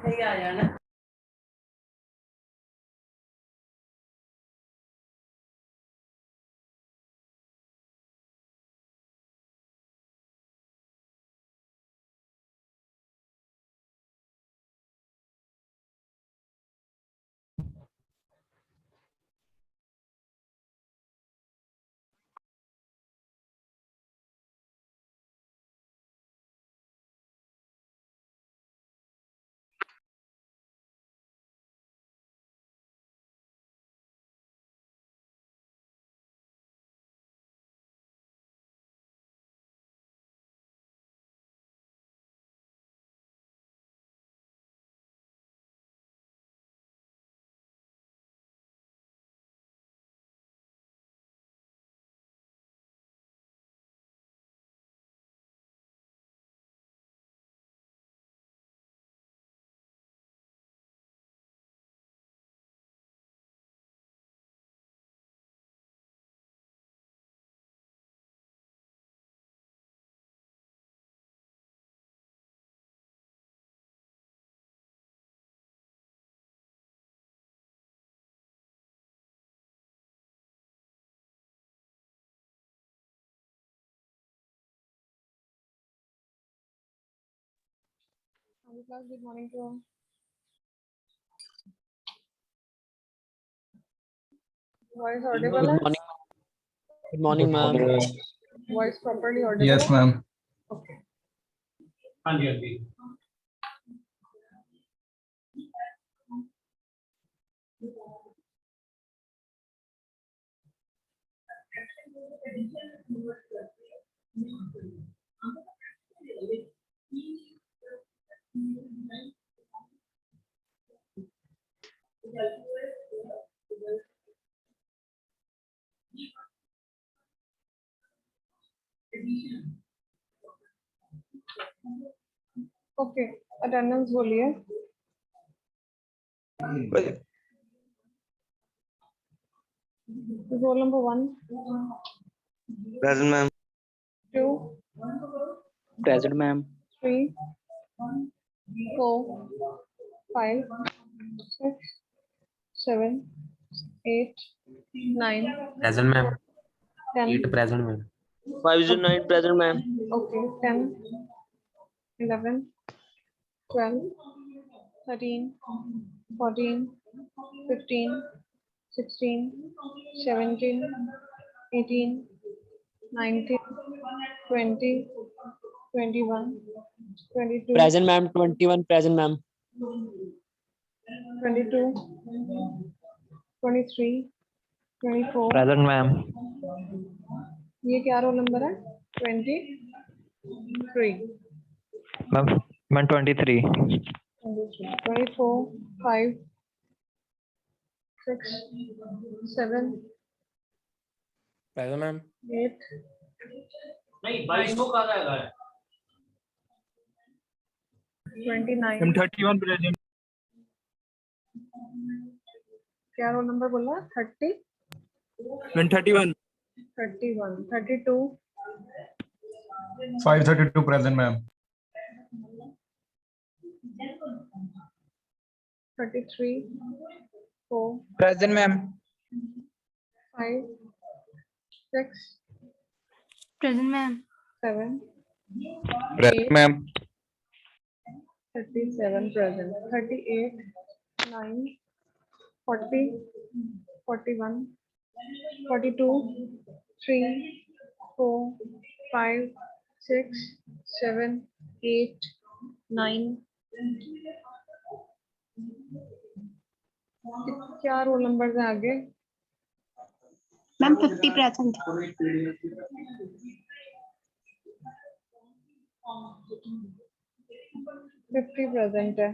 नहीं आ जाना। Class, good morning to all. Voice audible? Good morning. Good morning, ma'am. Voice properly audible? Yes, ma'am. Okay. Okay. Attendance बोलिए. Roll number 1, Present, ma'am. 2, Present, ma'am. 3, 4, 5, 6, 7, 8, 9, Present, ma'am. 10. 8 present, ma'am. 509 present, ma'am. Okay. 10, 11, 12, 13, 14, 15, 16, 17, 18, 19, 20, 21, 22, Present, ma'am. 21 present, ma'am. 22, 23, 24. Present, ma'am. ये क्या roll number है? 23. Ma'am, 23. 24, 5, 6, 7, Present, ma'am. 8, नहीं 22 को कहा जाएगा 29. 31 present. क्या roll number बोला? 30, 31. 31, 32, 532 present, ma'am. 33, 4, Present, ma'am. 5, 6, Present, ma'am. 7, Present, ma'am. 37 present, 38, 9, 40, 41, 42, 3, 4, 5, 6, 7, 8, 9. क्या रोल नंबर है आगे? Ma'am, 50 present. 50 present है.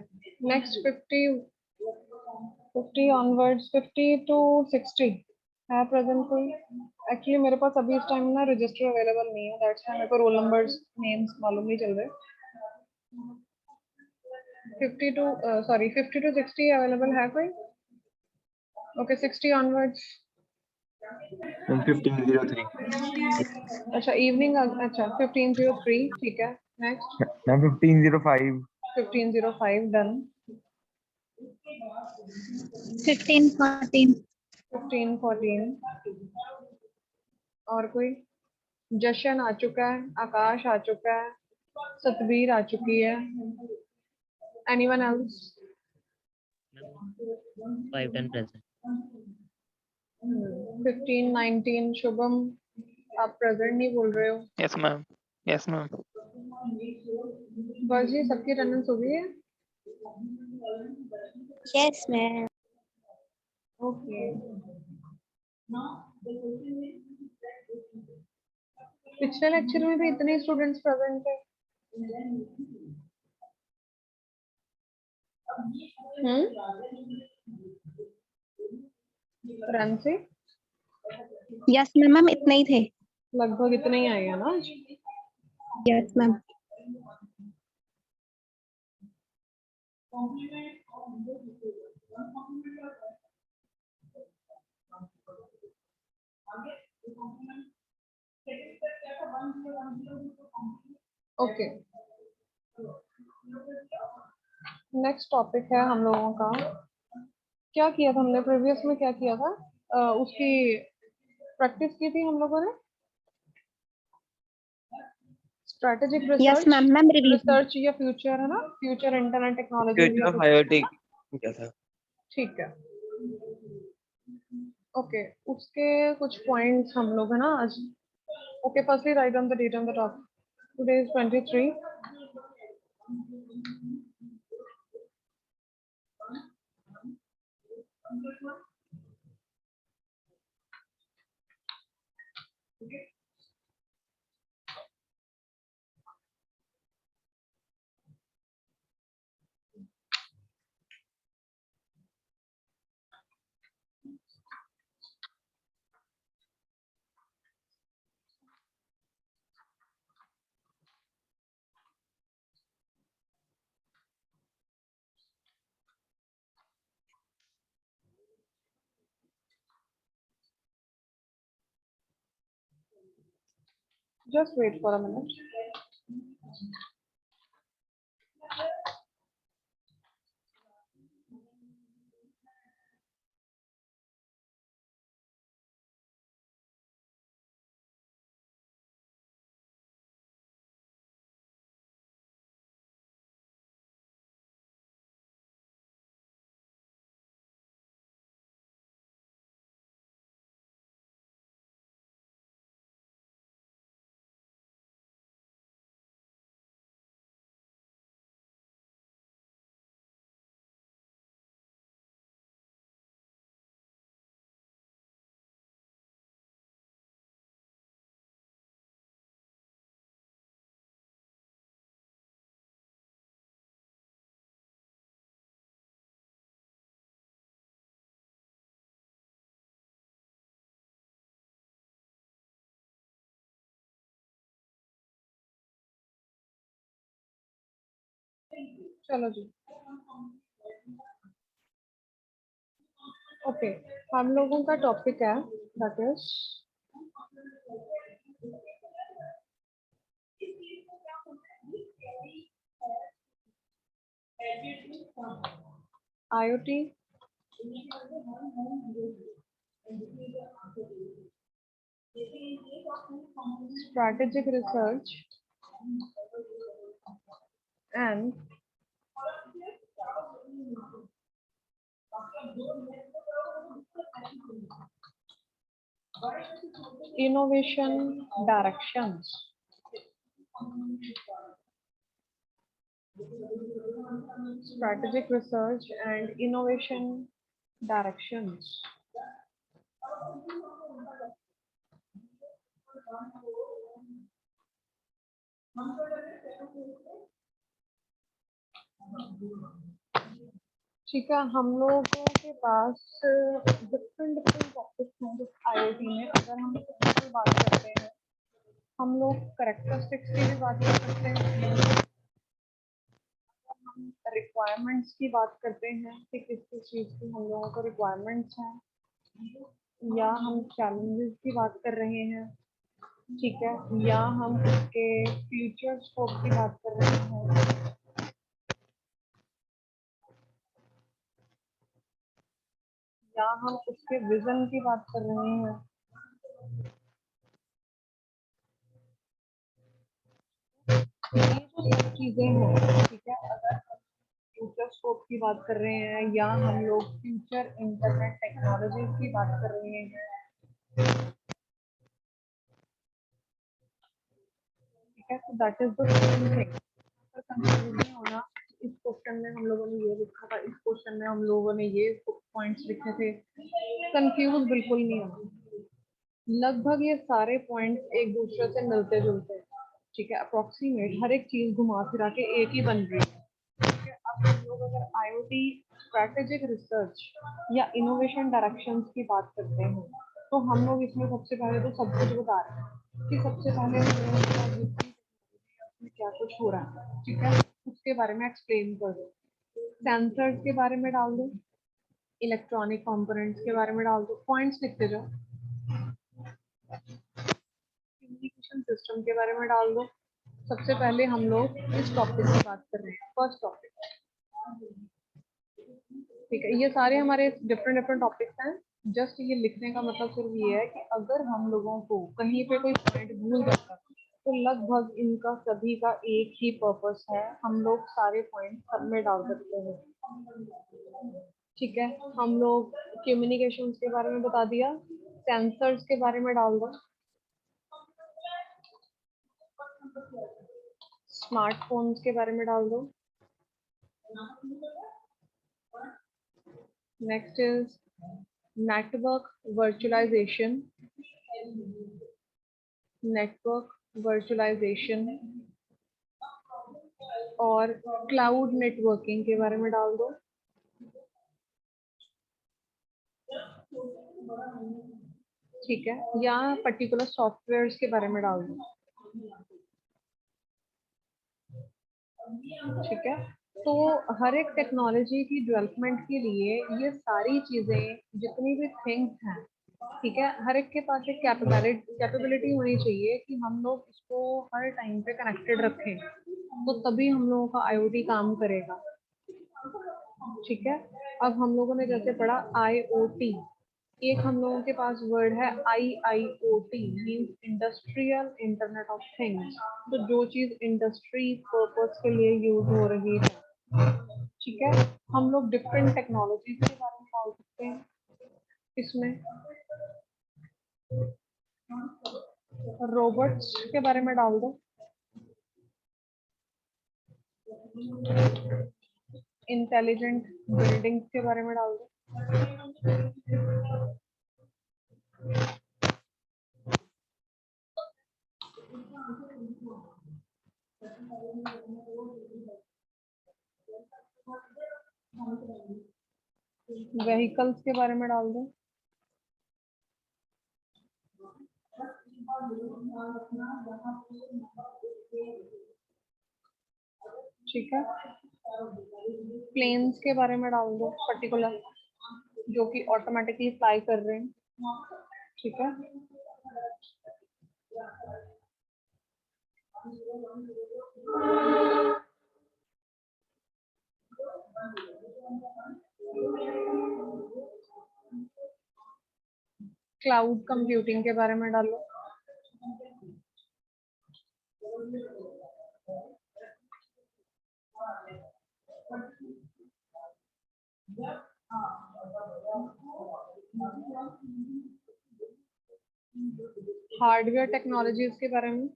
Next 50 onwards, 50 to 60 है present कोई? Actually मेरे पास अभी इस टाइम ना रजिस्टर अवेलेबल नहीं है, that's why मेरे को रोल नंबर्स नेम्स मालूम नहीं चल रहे. 50 to 60 अवेलेबल है कोई? Okay, 60 onwards. 1503. अच्छा इवनिंग, अच्छा 1503 ठीक है. Next Ma'am, 1505. 1505 done. 15, 14. 15, 14. और कोई? जशन आ चुका है, आकाश आ चुका है, सतबीर आ चुकी है. Anyone else? 5, 10 present. 15, 19. शुभम, आप प्रेजेंट नहीं बोल रहे हो. Yes, ma'am. Yes, ma'am. बस जी, सबकी अटेंडेंस हो गई है. Yes, ma'am. ओके. पिछले लेक्चर में भी इतने स्टूडेंट्स प्रेजेंट थे. फ्रांसी, Yes, ma'am. मैम इतने ही थे. लगभग इतने ही आए हैं ना आज. Yes, ma'am. Okay. Next topic है हम लोगों का. क्या किया था हमने प्रीवियस में? क्या किया था? उसकी प्रैक्टिस की थी हम लोगों ने. Strategic Yes, research. Ma'am. Ma'am revision. Research या फ्यूचर है ना, future internet technology. Future of IoT क्या था? ठीक है. ओके, उसके कुछ पॉइंट्स हम लोग है ना आज. Okay, firstly write down the date on the top. Today is 23. Just wait for a minute. चलो जी. ओके, हम लोगों का टॉपिक है that is IoT, strategic research and innovation directions. Strategic research and innovation directions. ठीक है, हम लोगों के पास डिफरेंट टॉपिक्स हैं IoT में. अगर हम इसकी बात करते हैं, हम लोग करेक्टरिस्टिक्स की भी बात कर सकते हैं, हम रिक्वायरमेंट्स की बात करते हैं कि किस किस चीज़ की हम लोगों को रिक्वायरमेंट्स हैं, या हम चैलेंजेस की बात कर रहे हैं. ठीक है, या हम उसके फ्यूचर स्कोप की बात कर रहे हैं. क्या हम उसके विजन की बात कर रहे हैं? ये जो सब चीजें हैं, ठीक है, अगर फ्यूचर स्कोप की बात कर रहे हैं या हम लोग फ्यूचर इंटरनेट टेक्नोलॉजी की बात कर रहे हैं, ठीक है, तो that is the same thing. तो कंफ्यूज नहीं होना। इस क्वेश्चन में हम लोगों ने ये लिखा था, इस क्वेश्चन में हम लोगों ने ये पॉइंट्स लिखे थे, कंफ्यूज बिल्कुल नहीं होना। लगभग ये सारे पॉइंट्स एक दूसरे से मिलते जुलते हैं, ठीक है, अप्रोक्सीमेट हर एक चीज घुमा फिरा के एक ही बन रही है, ठीक है। अब हम लोग अगर आईओटी स्ट्रैटेजिक रिसर्च या इनोवेशन डायरेक्शंस की बात करते हैं, तो हम लोग इसमें सबसे पहले तो सब कुछ बता रहे हैं कि सबसे पहले हम लोगों के पास जितनी technology है, उसमें क्या कुछ हो रहा है, ठीक है, उसके बारे में एक्सप्लेन कर दो। सेंसर्स के बारे में डाल दो, इलेक्ट्रॉनिक कंपोनेंट्स के बारे में डाल दो, पॉइंट्स लिखते जाओ। कम्युनिकेशन सिस्टम के बारे में डाल दो। सबसे पहले हम लोग इस टॉपिक की बात कर रहे हैं, फर्स्ट टॉपिक, ठीक है। ये सारे हमारे डिफरेंट डिफरेंट टॉपिक्स हैं। जस्ट ये लिखने का मतलब सिर्फ ये है कि अगर हम लोगों को कहीं पे कोई पॉइंट भूल जाता है, तो लगभग इनका सभी का एक ही पर्पस है, हम लोग सारे पॉइंट सब में डाल सकते हैं, ठीक है। हम लोग कम्युनिकेशंस के बारे में बता दिया, सेंसर्स के बारे में डाल दो, स्मार्टफोन्स के बारे में डाल दो, next is network virtualization, network virtualization और क्लाउड नेटवर्किंग के बारे में डाल दो, ठीक है, या पर्टिकुलर सॉफ्टवेयर्स के बारे में डाल दो, ठीक है। तो हर एक टेक्नोलॉजी की डेवलपमेंट के लिए ये सारी चीजें जितनी भी थिंग्स हैं, ठीक है, हर एक के पास एक कैपेबिलिटी होनी चाहिए कि हम लोग इसको हर टाइम पे कनेक्टेड रखें, तो तभी हम लोगों का आईओटी काम करेगा, ठीक है। अब हम लोगों ने जैसे पढ़ा आईओटी, एक हम लोगों के पास वर्ड है IIoT, means industrial internet of things, तो जो चीज इंडस्ट्री पर्पस के लिए यूज हो रही है, ठीक है। हम लोग डिफरेंट टेक्नोलॉजीज के बारे में डाल सकते हैं इसमें, रोबोट्स के बारे में डाल दो, इंटेलिजेंट बिल्डिंग्स के बारे में डाल दो, व्हीकल्स के बारे में डाल दो, ठीक है। प्लेन्स के बारे में डाल दो पर्टिकुलर, जो कि ऑटोमेटिकली फ्लाई कर रहे हैं, ठीक है। क्लाउड कंप्यूटिंग के बारे में डालो, हार्डवेयर टेक्नोलॉजीज के बारे में,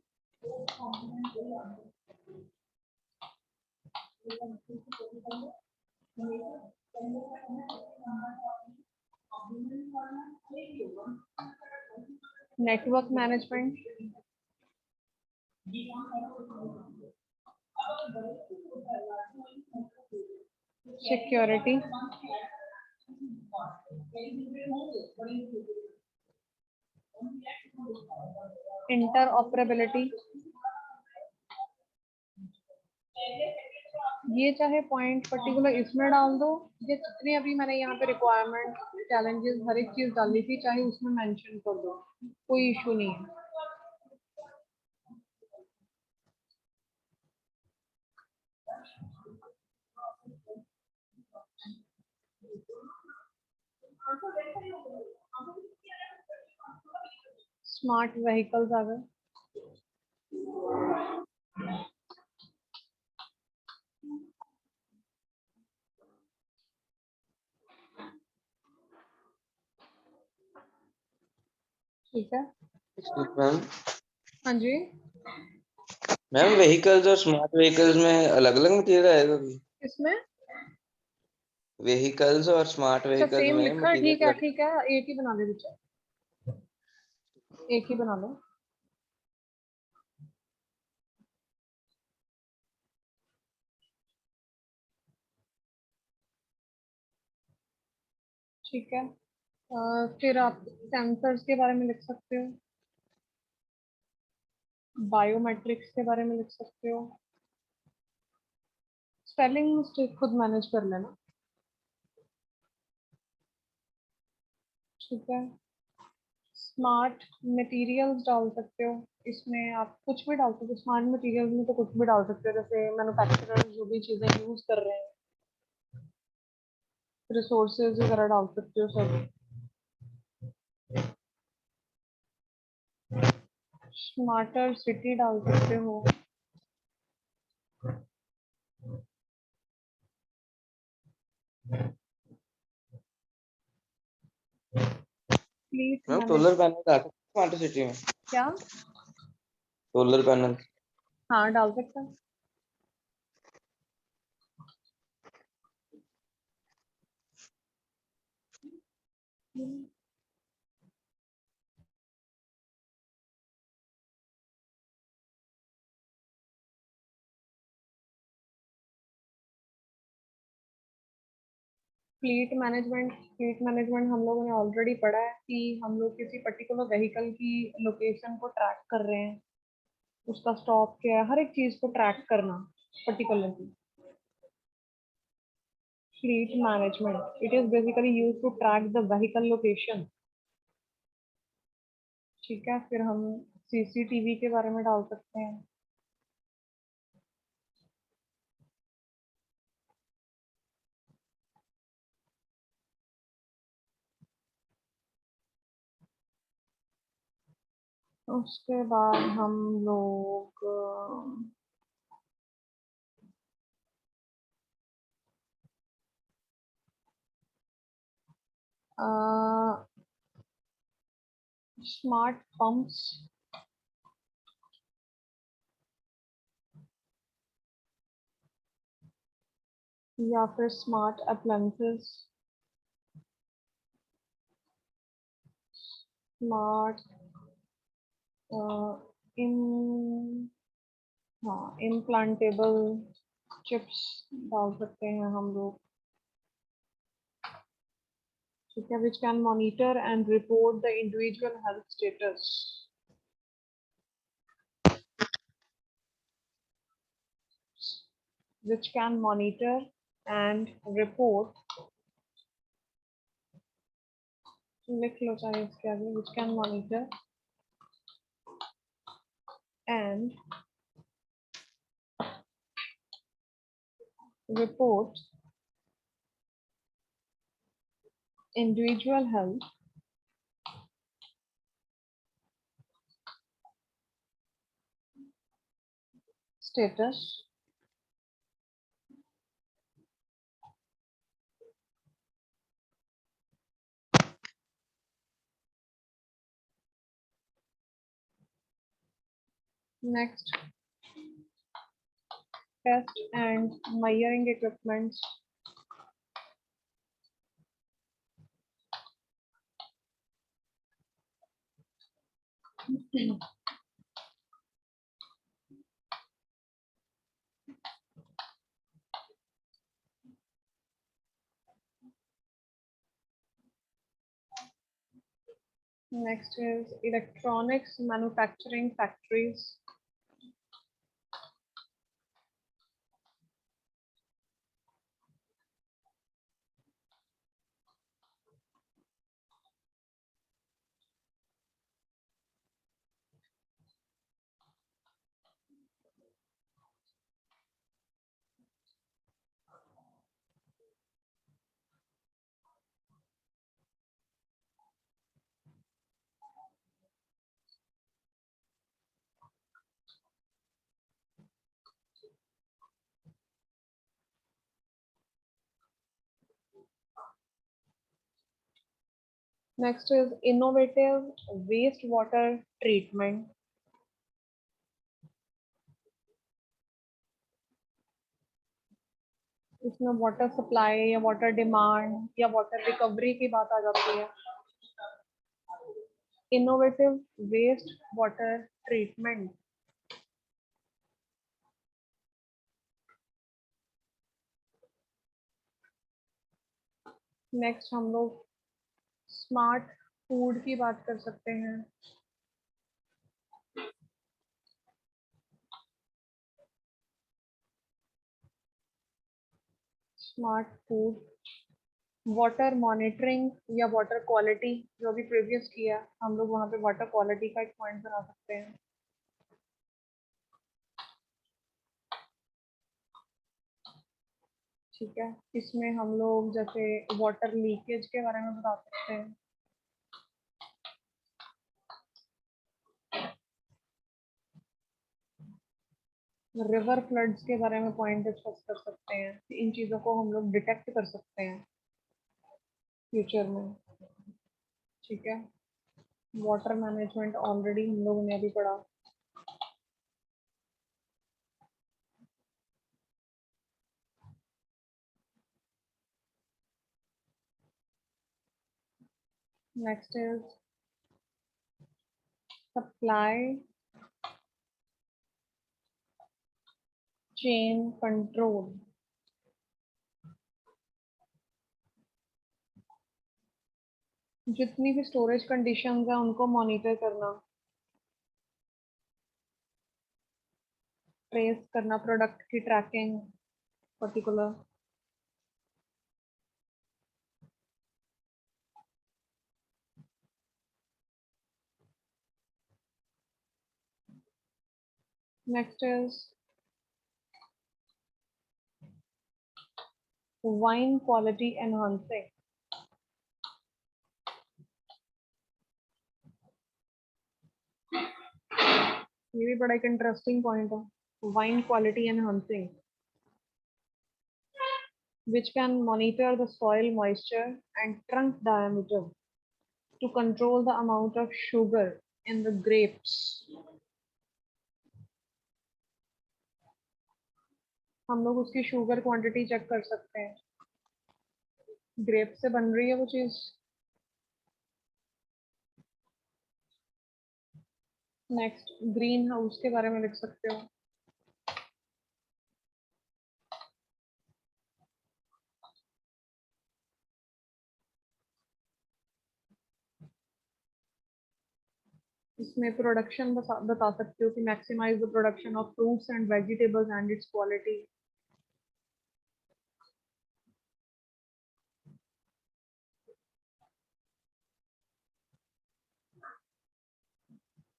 नेटवर्क मैनेजमेंट, सिक्योरिटी, इंटरऑपरेबिलिटी। ये चाहे पॉइंट पर्टिकुलर इसमें डाल दो, ये जितने अभी मैंने यहाँ पे रिक्वायरमेंट चैलेंजेस हर एक चीज डाली थी, चाहे उसमें मेंशन कर दो, कोई इशू नहीं है। स्मार्ट व्हीकल्स आ गए। ठीक है। मैम हाँ जी, मैम व्हीकल्स और स्मार्ट व्हीकल्स में अलग अलग मटेरियल आएगा भी? इसमें व्हीकल्स और स्मार्ट अच्छा व्हीकल्स सेम में लिखा है। ठीक है मटेरियल? ठीक है, एक ही बना दे बच्चा, एक ही बना लो। ठीक है। फिर आप सेंसर्स के बारे में लिख सकते हो, बायोमेट्रिक्स के बारे में लिख सकते हो। स्पेलिंग मिस्टेक खुद मैनेज कर लेना। ठीक है। स्मार्ट मटेरियल्स डाल सकते हो, इसमें आप कुछ भी डाल सकते हो। स्मार्ट मटेरियल्स में तो कुछ भी डाल सकते हो, जैसे मैन्युफैक्चरर जो भी चीजें यूज कर रहे हैं, रिसोर्सेज वगैरह डाल सकते हो सब। स्मार्टर सिटी डाल सकते हो। Fleet ma'am manage solar panel डाल सकते स्मार्ट सिटी में? क्या? Solar panel? हाँ डाल सकते हैं। फ्लीट मैनेजमेंट हम लोगों ने ऑलरेडी पढ़ा है कि हम लोग किसी पर्टिकुलर व्हीकल की लोकेशन को ट्रैक कर रहे हैं, उसका स्टॉप क्या है, हर एक चीज को ट्रैक करना particularly. Fleet management it is basically use to track the vehicle location. ठीक है। फिर हम सीसीटीवी के बारे में डाल सकते हैं। उसके बाद हम लोग स्मार्ट पंप्स या फिर स्मार्ट अप्लायंसेस, स्मार्ट इन हाँ इम्प्लांटेबल चिप्स डाल सकते हैं हम लोग। ठीक है। Which can monitor and report the individual health status. Which can monitor and report, लिख लो चाहे इसके आगे, which can monitor and report individual health status next test and measuring equipments, next is electronics manufacturing factories, Next is innovative wastewater treatment. इसमें water supply या water demand या water recovery की बात आ जाती है. Innovative waste water treatment. Next हम लोग स्मार्ट फूड की बात कर सकते हैं. स्मार्ट फूड, वाटर मॉनिटरिंग या वाटर क्वालिटी, जो भी प्रीवियस किया हम लोग वहाँ पे वाटर क्वालिटी का एक पॉइंट बना सकते हैं. ठीक है, इसमें हम लोग जैसे वाटर लीकेज के बारे में बता सकते हैं. रिवर फ्लड्स के बारे में पॉइंट डिस्कस कर सकते हैं. इन चीज़ों को हम लोग डिटेक्ट कर सकते हैं फ्यूचर में. ठीक है, वाटर मैनेजमेंट ऑलरेडी हम लोगों ने अभी पढ़ा. Next is supply chain control. जितनी भी स्टोरेज कंडीशंस हैं उनको मॉनिटर करना, ट्रेस करना, प्रोडक्ट की tracking particular. Next is wine quality enhancing. ये भी बड़ा एक इंटरेस्टिंग पॉइंट है. Wine quality enhancing, which can monitor the soil moisture and trunk diameter to control the amount of sugar in the grapes. हम लोग उसकी sugar quantity check कर सकते हैं. ग्रेप से बन रही है वो चीज. नेक्स्ट ग्रीन हाउस के बारे में लिख सकते हो. इसमें प्रोडक्शन बता सकते हो कि maximize the production of fruits and vegetables and its quality.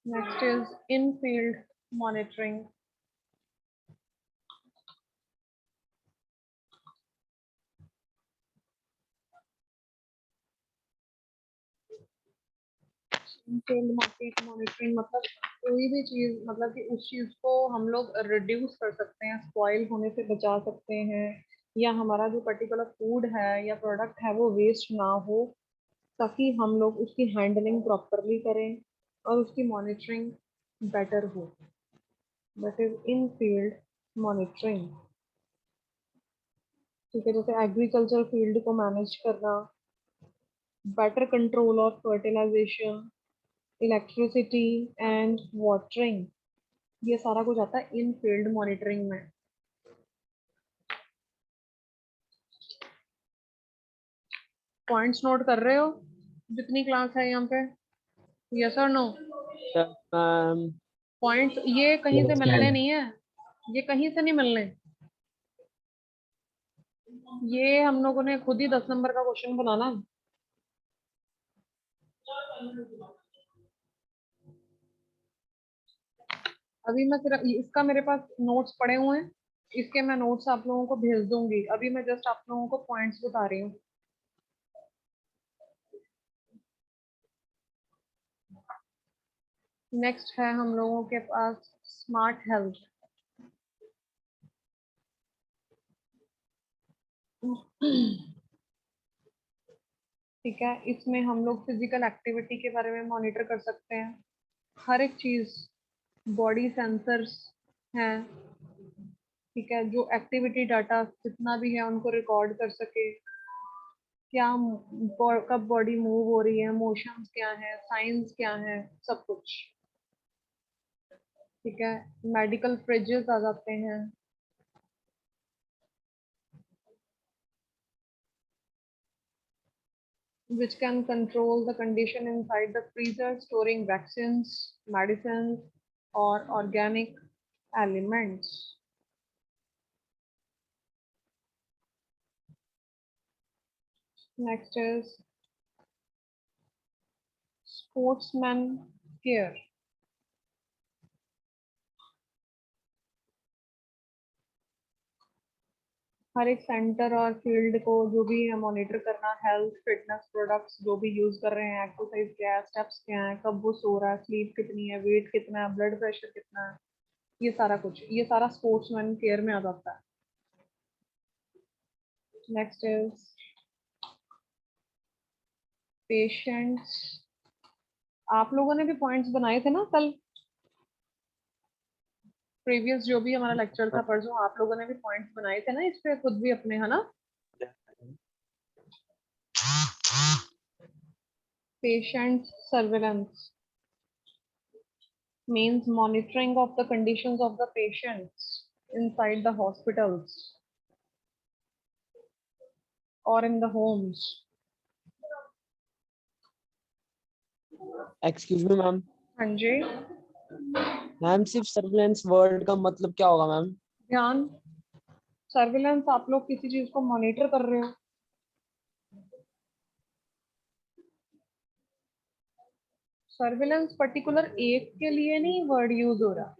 Next is in field monitoring. Field market monitoring मतलब कोई भी चीज, मतलब कि उस चीज को हम लोग रिड्यूस कर सकते हैं, स्पॉइल होने से बचा सकते हैं, या हमारा जो पर्टिकुलर फूड है या प्रोडक्ट है वो वेस्ट ना हो, ताकि हम लोग उसकी हैंडलिंग प्रॉपरली करें और उसकी मॉनिटरिंग बेटर हो. That is in field monitoring. ठीक है, जैसे एग्रीकल्चर फील्ड को मैनेज करना, better control of fertilization, electricity and watering, ये सारा कुछ आता है इन फील्ड मॉनिटरिंग में. पॉइंट्स नोट कर रहे हो जितनी क्लास है यहाँ पे? यस और नो? पॉइंट्स ये कहीं से मिलने नहीं है, ये कहीं से नहीं मिलने. ये हम लोगों ने खुद ही 10 नंबर का क्वेश्चन बनाना. अभी मैं सिर्फ इसका, मेरे पास नोट्स पड़े हुए हैं, इसके मैं नोट्स आप लोगों को भेज दूंगी. अभी मैं जस्ट आप लोगों को पॉइंट्स बता रही हूँ. नेक्स्ट है हम लोगों के पास स्मार्ट हेल्थ. ठीक है, इसमें हम लोग फिजिकल एक्टिविटी के बारे में मॉनिटर कर सकते हैं, हर एक चीज, बॉडी सेंसर्स हैं, ठीक है, जो एक्टिविटी डाटा जितना भी है उनको रिकॉर्ड कर सके, क्या कब बॉडी मूव हो रही है, मोशंस क्या है, साइंस क्या है, सब कुछ। ठीक है, मेडिकल फ्रिजेस आ जाते हैं, which can control the condition inside the freezer, storing vaccines, medicines, or organic elements. Next is sportsman care. हर एक सेंटर और फील्ड को जो भी है मॉनिटर करना, हेल्थ फिटनेस प्रोडक्ट्स जो भी यूज कर रहे हैं, एक्सरसाइज क्या है, स्टेप्स क्या है, कब वो सो रहा है, स्लीप कितनी है, वेट कितना है, ब्लड प्रेशर कितना है, ये सारा कुछ, ये सारा स्पोर्ट्समैन केयर में आ जाता है। Next is patients. आप लोगों ने भी पॉइंट्स बनाए थे ना कल, प्रीवियस जो भी हमारा लेक्चर था परसों, आप लोगों ने भी पॉइंट्स बनाए थे ना इस पे खुद भी अपने, है ना? Patient surveillance means monitoring of the conditions of the patients inside the hospitals or in the homes. Excuse me ma'am. हाँ जी, मैम सिर्फ सर्विलेंस वर्ड का मतलब क्या होगा मैम? ध्यान, सर्विलेंस आप लोग किसी चीज को मॉनिटर कर रहे हो, सर्विलेंस पर्टिकुलर एक के लिए नहीं वर्ड यूज हो रहा,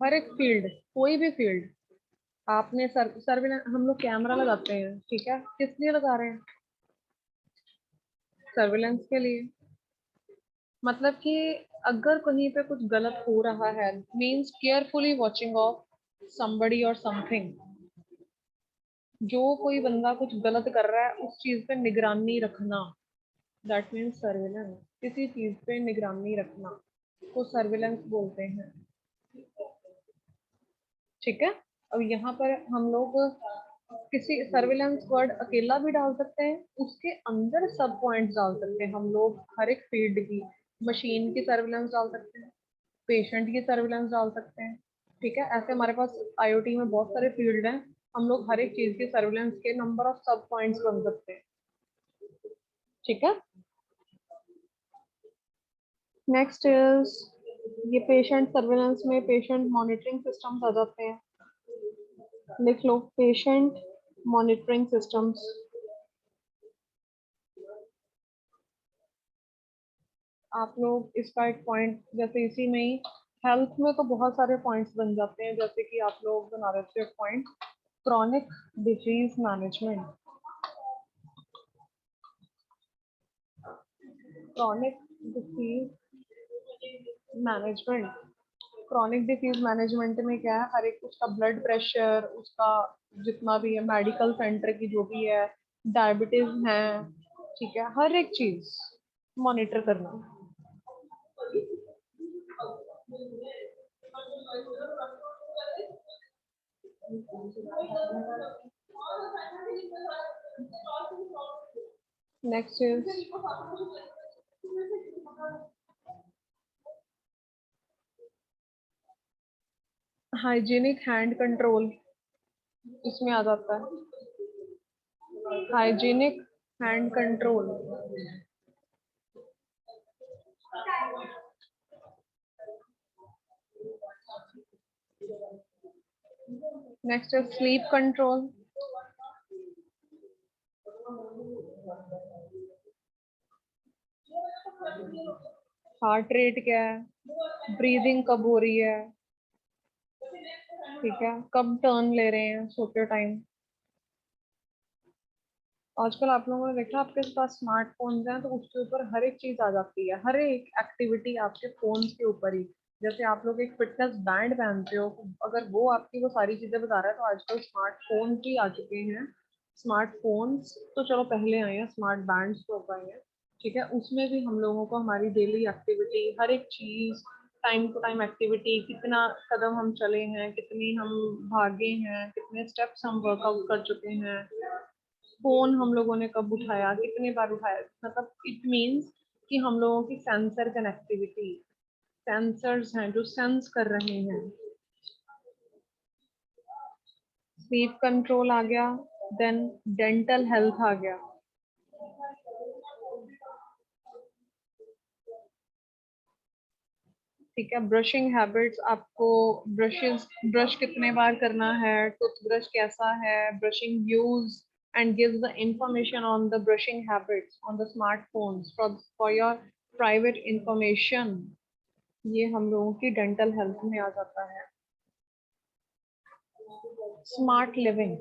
हर एक फील्ड, कोई भी फील्ड आपने सर्विलेंस, हम लोग कैमरा लगाते हैं, ठीक है, किस लिए लगा रहे हैं? सर्विलेंस के लिए। मतलब कि अगर कहीं पे कुछ गलत हो रहा है, means carefully watching of somebody और समथिंग, जो कोई बंदा कुछ गलत कर रहा है उस चीज पे निगरानी रखना, दैट मीन्स सर्विलेंस। किसी चीज पे निगरानी रखना को सर्विलेंस बोलते हैं, ठीक है। अब यहाँ पर हम लोग किसी सर्विलेंस वर्ड अकेला भी डाल सकते हैं, उसके अंदर सब पॉइंट्स डाल सकते हैं हम लोग, हर एक फील्ड की, मशीन की सर्विलेंस डाल सकते हैं, पेशेंट की सर्विलेंस डाल सकते हैं, ठीक है। ऐसे हमारे पास आईओटी में बहुत सारे फील्ड हैं, हम लोग हर एक चीज की सर्विलेंस के नंबर ऑफ सब पॉइंट्स बन सकते हैं, ठीक है। नेक्स्ट इज, ये पेशेंट सर्विलेंस में पेशेंट मॉनिटरिंग सिस्टम्स आ जाते हैं, लिख लो, पेशेंट मॉनिटरिंग सिस्टम्स। आप लोग इसका एक पॉइंट, जैसे इसी में ही हेल्थ में तो बहुत सारे पॉइंट्स बन जाते हैं, जैसे कि आप लोग बना रहे थे point chronic disease management, chronic disease management, chronic disease management में क्या है, हर एक उसका ब्लड प्रेशर, उसका जितना भी है, मेडिकल सेंटर की जो भी है, डायबिटीज है, ठीक है, हर एक चीज मॉनिटर करना। Next is hygienic hand control, इसमें आ जाता है hygienic hand control. Next is sleep control, heart rate क्या है, ब्रीदिंग कब हो रही है, ठीक है, कब टर्न ले रहे हैं सोते टाइम। आजकल आप लोगों ने देखा आपके पास स्मार्टफोन्स हैं तो उसके ऊपर हर एक चीज आ जाती है, हर एक एक्टिविटी आपके फोन के ऊपर ही, जैसे आप लोग एक फिटनेस बैंड पहनते हो, अगर वो आपकी वो सारी चीजें बता रहा है, तो आजकल स्मार्टफोन भी आ चुके हैं। स्मार्टफोन्स तो चलो पहले आए हैं, स्मार्ट बैंड्स तो अब आए हैं, ठीक है। उसमें भी हम लोगों को हमारी डेली एक्टिविटी, हर एक चीज, टाइम टू टाइम एक्टिविटी, कितना कदम हम चले हैं, कितनी हम भागे हैं, कितने स्टेप्स हम वर्कआउट कर चुके हैं, फोन हम लोगों ने कब उठाया, कितनी बार उठाया, मतलब इट मीन्स कि हम लोगों की सेंसर कनेक्टिविटी, सेंसर्स हैं जो सेंस कर रहे हैं। स्लीप कंट्रोल आ गया, देन डेंटल हेल्थ आ गया, ठीक है। ब्रशिंग हैबिट्स, आपको ब्रश कितने बार करना है, टूथब्रश कैसा है, brushing use and gives the information on the brushing habits on the smartphones for your private information. ये हम लोगों की डेंटल हेल्थ में आ जाता है। स्मार्ट लिविंग,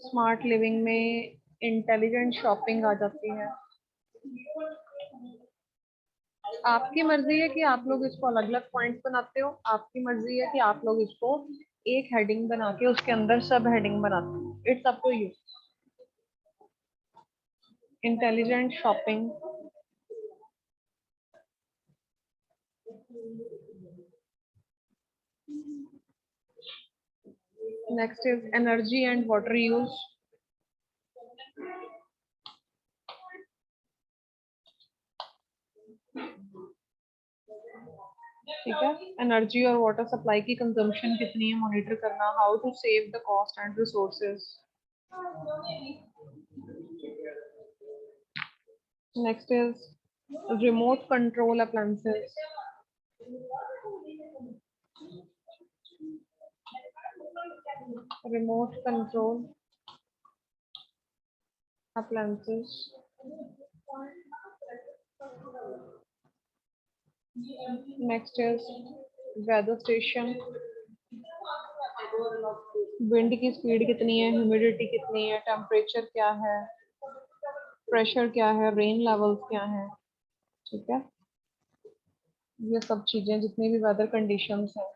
स्मार्ट लिविंग में इंटेलिजेंट शॉपिंग आ जाती है। आपकी मर्जी है कि आप लोग इसको अलग अलग पॉइंट्स बनाते हो, आपकी मर्जी है कि आप लोग इसको एक हेडिंग बना के उसके अंदर सब हेडिंग बनाते हो, it's up to you. Intelligent shopping, next is energy and water use, ठीक है। एनर्जी और वाटर सप्लाई की कंजम्पशन कितनी है मॉनिटर करना, how to save the cost and resources. Next is remote control appliances, remote control appliances, next is weather station, wind की speed कितनी है, ह्यूमिडिटी कितनी है, टेम्परेचर क्या है, प्रेशर क्या है, रेन लेवल्स क्या है, ठीक है। ये सब चीजें जितनी भी वेदर कंडीशंस हैं।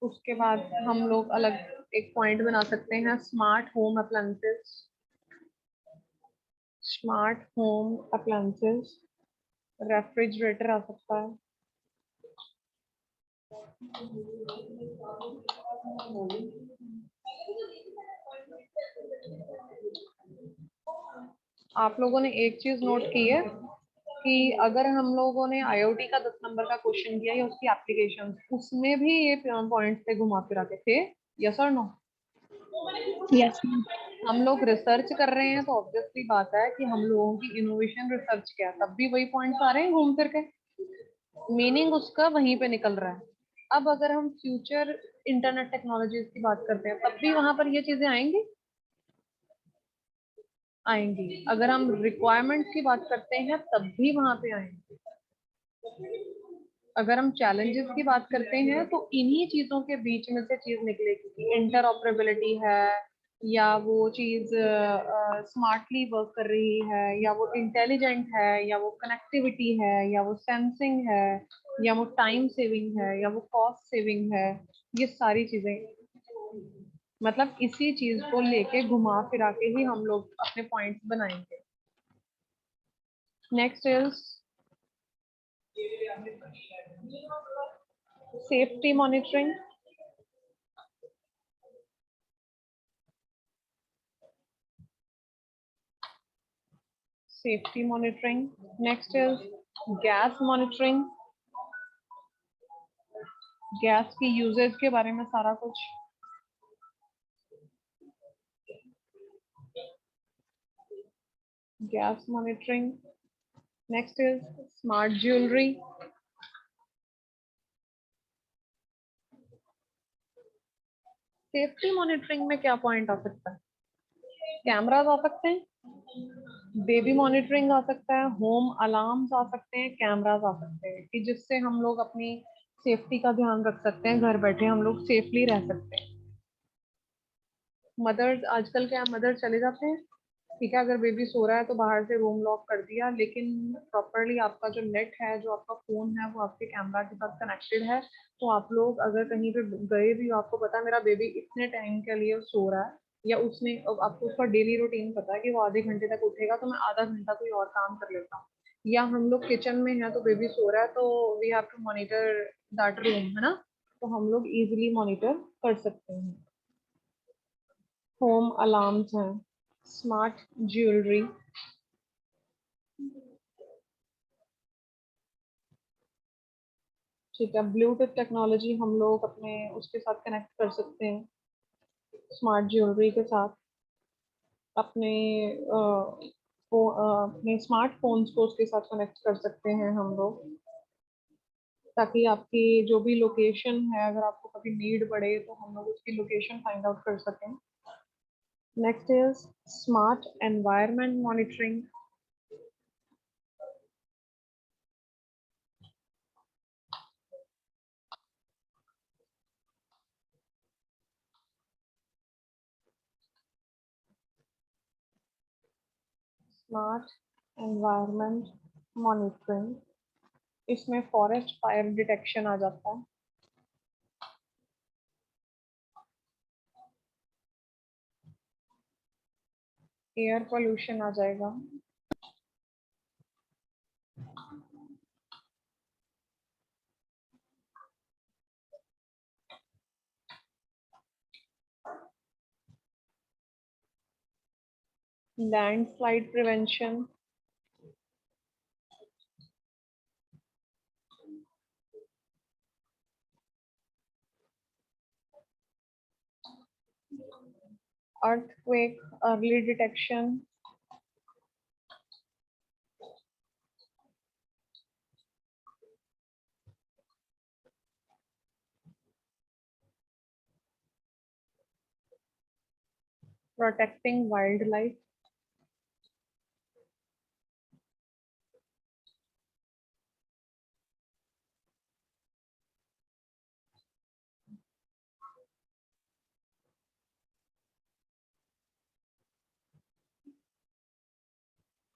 उसके बाद हम लोग अलग एक पॉइंट बना सकते हैं, smart home appliances, smart home appliances, refrigerator आ सकता है, आप लोगों ने एक चीज नोट की है कि अगर हम लोगों ने आईओटी का 10 नंबर का क्वेश्चन किया या उसकी एप्लीकेशन, उसमें भी ये पॉइंट पे घुमा फिरा के थे, यस और नो? Yes ma'am. हम लोग रिसर्च कर रहे हैं तो ऑब्वियसली बात है कि हम लोगों की इनोवेशन रिसर्च क्या है, तब भी वही पॉइंट्स आ रहे हैं घूम फिर के, मीनिंग उसका वहीं पे निकल रहा है। अब अगर हम फ्यूचर इंटरनेट टेक्नोलॉजीज की बात करते हैं, तब भी वहां पर ये चीजें आएंगी, आएंगी। अगर हम रिक्वायरमेंट्स की बात करते हैं, तब भी वहां पे आएंगे। अगर हम चैलेंजेस की बात करते हैं, तो इन्हीं चीजों के बीच में से चीज निकलेगी कि इंटरऑपरेबिलिटी है, या वो चीज स्मार्टली वर्क कर रही है, या वो इंटेलिजेंट है, या वो कनेक्टिविटी है, या वो सेंसिंग है, या वो टाइम सेविंग है, या वो कॉस्ट सेविंग है। ये सारी चीजें, मतलब इसी चीज को लेके घुमा फिरा के ही हम लोग अपने पॉइंट्स बनाएंगे। Next is safety monitoring, safety monitoring. Next is gas monitoring, gas की यूजेज के बारे में सारा कुछ। Gas monitoring. Next is smart jewellery, safety monitoring में क्या पॉइंट आ सकता है, कैमरास आ सकते हैं, बेबी मॉनिटरिंग आ सकता है, होम अलार्म्स आ सकते हैं, कैमरास आ सकते हैं, कि जिससे हम लोग अपनी सेफ्टी का ध्यान रख सकते हैं, घर बैठे हम लोग सेफली रह सकते हैं। मदर्स आजकल क्या, मदर चले जाते हैं ठीक है, अगर बेबी सो रहा है तो बाहर से रूम लॉक कर दिया, लेकिन प्रॉपरली आपका जो नेट है, जो आपका फोन है, वो आपके कैमरा के साथ कनेक्टेड है। तो आप लोग अगर कहीं पे गए भी हो, आपको पता है मेरा बेबी इतने टाइम के लिए सो रहा है, या उसने, अब आपको उसका डेली रूटीन पता है कि वो आधे घंटे तक उठेगा, तो मैं आधा घंटा कोई और काम कर लेता हूँ। या हम लोग किचन में हैं तो बेबी सो रहा है, तो we have to monitor that room, है ना। तो हम लोग इजिली मॉनिटर कर सकते हैं। होम अलार्म्स हैं, स्मार्ट ज्वेलरी, ठीक है, ब्लूटूथ टेक्नोलॉजी हम लोग अपने उसके साथ कनेक्ट कर सकते हैं, स्मार्ट ज्वेलरी के साथ अपने अपने स्मार्टफोन्स को उसके साथ कनेक्ट कर सकते हैं हम लोग, ताकि आपकी जो भी लोकेशन है, अगर आपको कभी नीड पड़े तो हम लोग उसकी लोकेशन फाइंड आउट कर सकें। Next is smart environment monitoring. Smart environment monitoring, इसमें फॉरेस्ट फायर डिटेक्शन आ जाता है, एयर पोल्यूशन आ जाएगा, landslide prevention, earthquake early detection, protecting wildlife,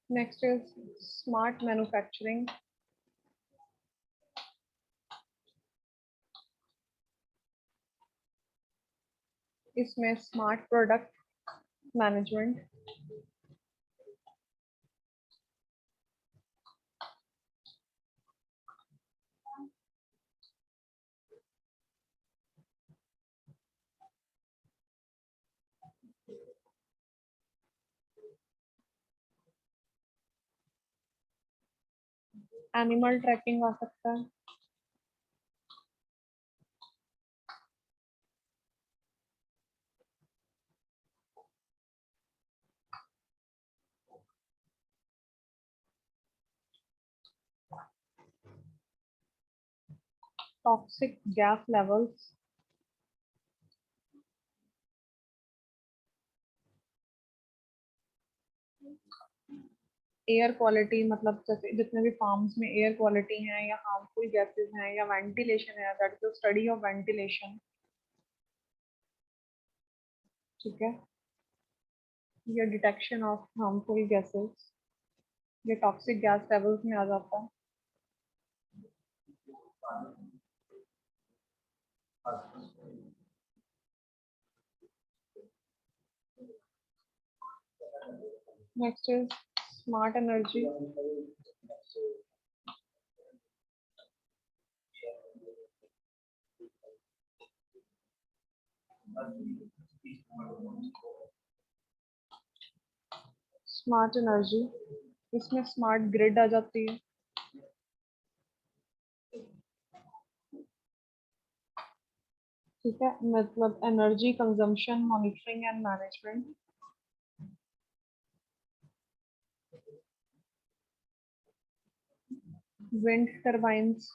next is smart manufacturing, इसमें smart product management, animal tracking आ सकता है, toxic gas levels, air quality, मतलब जैसे जितने भी फार्म्स में एयर क्वालिटी है या हार्मफुल गैसेस हैं या वेंटिलेशन है, that is the study of ventilation, ठीक है, या डिटेक्शन ऑफ हार्मफुल गैसेस, ये टॉक्सिक गैस लेवल्स में आ जाता है। Next is smart energy, smart energy, इसमें स्मार्ट ग्रिड आ जाती है, ठीक है, मतलब energy consumption monitoring and management, wind turbines,